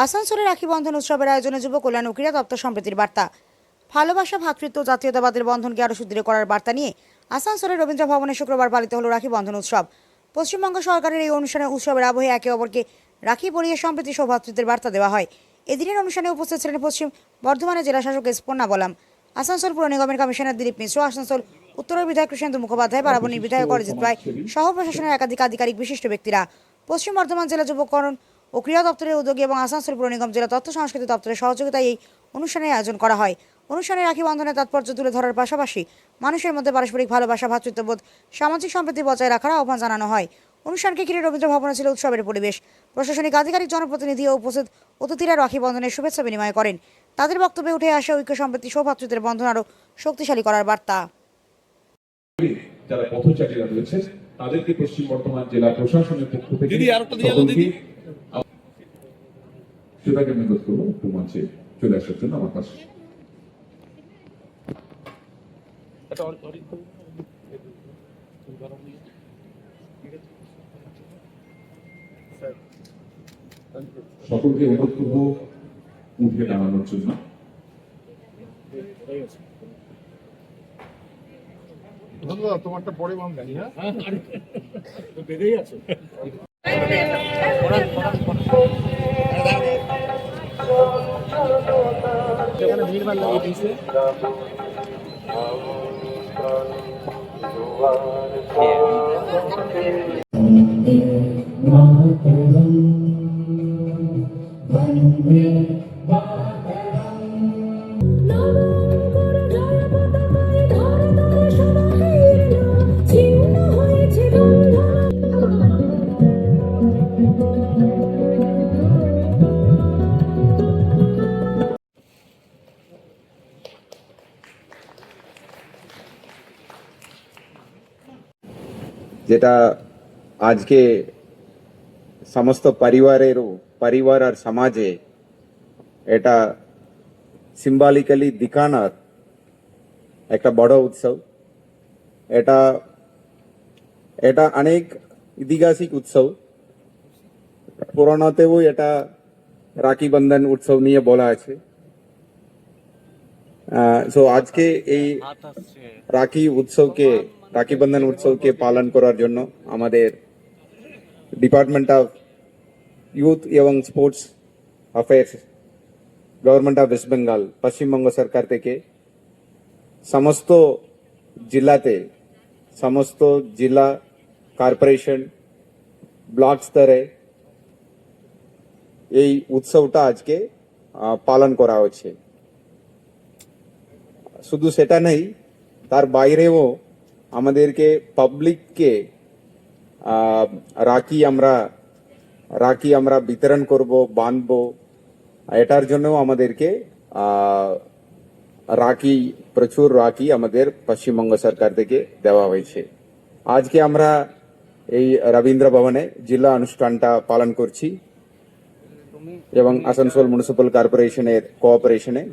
আসানসোলে রাখি বন্ধন উৎসবের আয়োজনে যুব কল্যাণ ও ক্রীড়া দপ্তর সম্প্রীতির বার্তা। ভালোবাসা, ভ্রাতৃত্ব, জাতীয়তাবাদের বন্ধনকে আরও সুদৃঢ় করার বার্তা নিয়ে আসানসোলের রবীন্দ্র ভবনে শুক্রবার পালিত হল রাখি বন্ধন উৎসব। পশ্চিমবঙ্গ সরকারের এই অনুষ্ঠানে উৎসবের আবহে একে অপরকে রাখি পরিয়ে সম্প্রীতি সৌভ্রাতৃত্বের বার্তা দেওয়া হয়। এদিনের অনুষ্ঠানে উপস্থিত ছিলেন পশ্চিম বর্ধমানের জেলা শাসক এস পন্না বলাম, আসানসোল পুর নিগমের কমিশনার দিলীপ মিশ্র, আসানসোল উত্তরের বিধায়ক কৃষ্ণেন্দু মুখোপাধ্যায়, বারাবণীর বিধায়ক অরিজিৎ রায় সহ প্রশাসনের একাধিক আধিকারিক বিশিষ্ট ব্যক্তিরা। পশ্চিম বর্ধমান জেলা যুবকরণ ও ক্রীড়া দপ্তরের উদ্যোগে এবং আসানসোল পুর নিগম জেলা তথ্য সংস্কৃতি দপ্তরের সহযোগিতায় এই অনুষ্ঠানের আয়োজন করা হয়। অনুষ্ঠানে রাখি বন্ধনের তাৎপর্য তুলে ধরার পাশাপাশি মানুষের মধ্যে পারস্পরিক ভালোবাসা, ভ্রাতৃত্ববোধ, সামাজিক সম্প্রীতি বজায় রাখার আহ্বান জানানো হয়। অনুষ্ঠানকে ঘিরে রবীন্দ্র ভবনে ছিল উৎসবের পরিবেশ। প্রশাসনিক আধিকারিক, জনপ্রতিনিধি ও উপস্থিত অতিথিরা রাখি বন্ধনের শুভেচ্ছা বিনিময় করেন। তাদের বক্তব্যে উঠে আসে ঐক্য, সম্প্রীতি, সৌভ্রাতৃত্বের বন্ধন আরও শক্তিশালী করার বার্তা। যারা পথচারীরা রয়েছে তাদেরকে পশ্চিম বর্ধমান জেলা প্রশাসনের পক্ষ থেকে সেটাকে অনুরোধ করবো একটু মঞ্চে চলে আসার জন্য আমার পাশে। সকলকে অনুরোধ করবো উঠে দাঁড়ানোর জন্য। ধন্যবাদ, তোমারটা পরে বাঁধ হ্যাঁ বেঁধেই আছে। ভিড় লাগিয়ে দিয়েছে। যেটা আজকে সমস্ত পরিবার আর সমাজে এটা সিম্বলিক্যালি দেখানোর একটা বড় উৎসব। এটা এটা অনেক ঐতিহাসিক উৎসব। পুরাণতেও এটা রাখি বন্ধন উৎসব নিয়ে বলা আছে। সো আজকে এই রাখি বন্ধন উৎসবকে পালন করার জন্য আমাদের ডিপার্টমেন্ট অফ ইউথ এবং sports affairs, government of West Bengal, Paschimbanga সরকার থেকে সমস্ত জেলা কর্পোরেশন, ব্লক স্তরে এই উৎসবটা আজকে পালন করা হচ্ছে। শুধু সেটা নেই, তার বাইরেও আমাদেরকে পাবলিককে রাখি আমরা বিতরণ করব, বাঁধবো। এটার জন্য আমাদেরকে প্রচুর রাখি আমাদের পশ্চিমবঙ্গ সরকার থেকে দেওয়া হয়েছে। আজকে আমরা এই রবীন্দ্র ভবনে জেলা অনুষ্ঠানটা পালন করছি এবং আসানসোল মিউনিসিপ্যাল কর্পোরেশনের কোঅপারেশনে।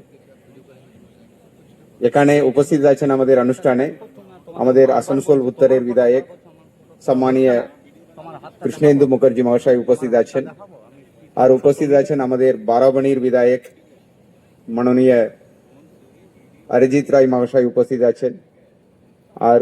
এখানে উপস্থিত আছেন আমাদের অনুষ্ঠানে আমাদের আসানসোল উত্তরের বিধায়ক সম্মানীয় কৃষ্ণেন্দু মুখার্জি মহাশয় উপস্থিত আছেন, আর উপস্থিত আছেন আমাদের বারাবণীর বিধায়ক মাননীয় অরিজিৎ রায় মহাশয় উপস্থিত আছেন, আর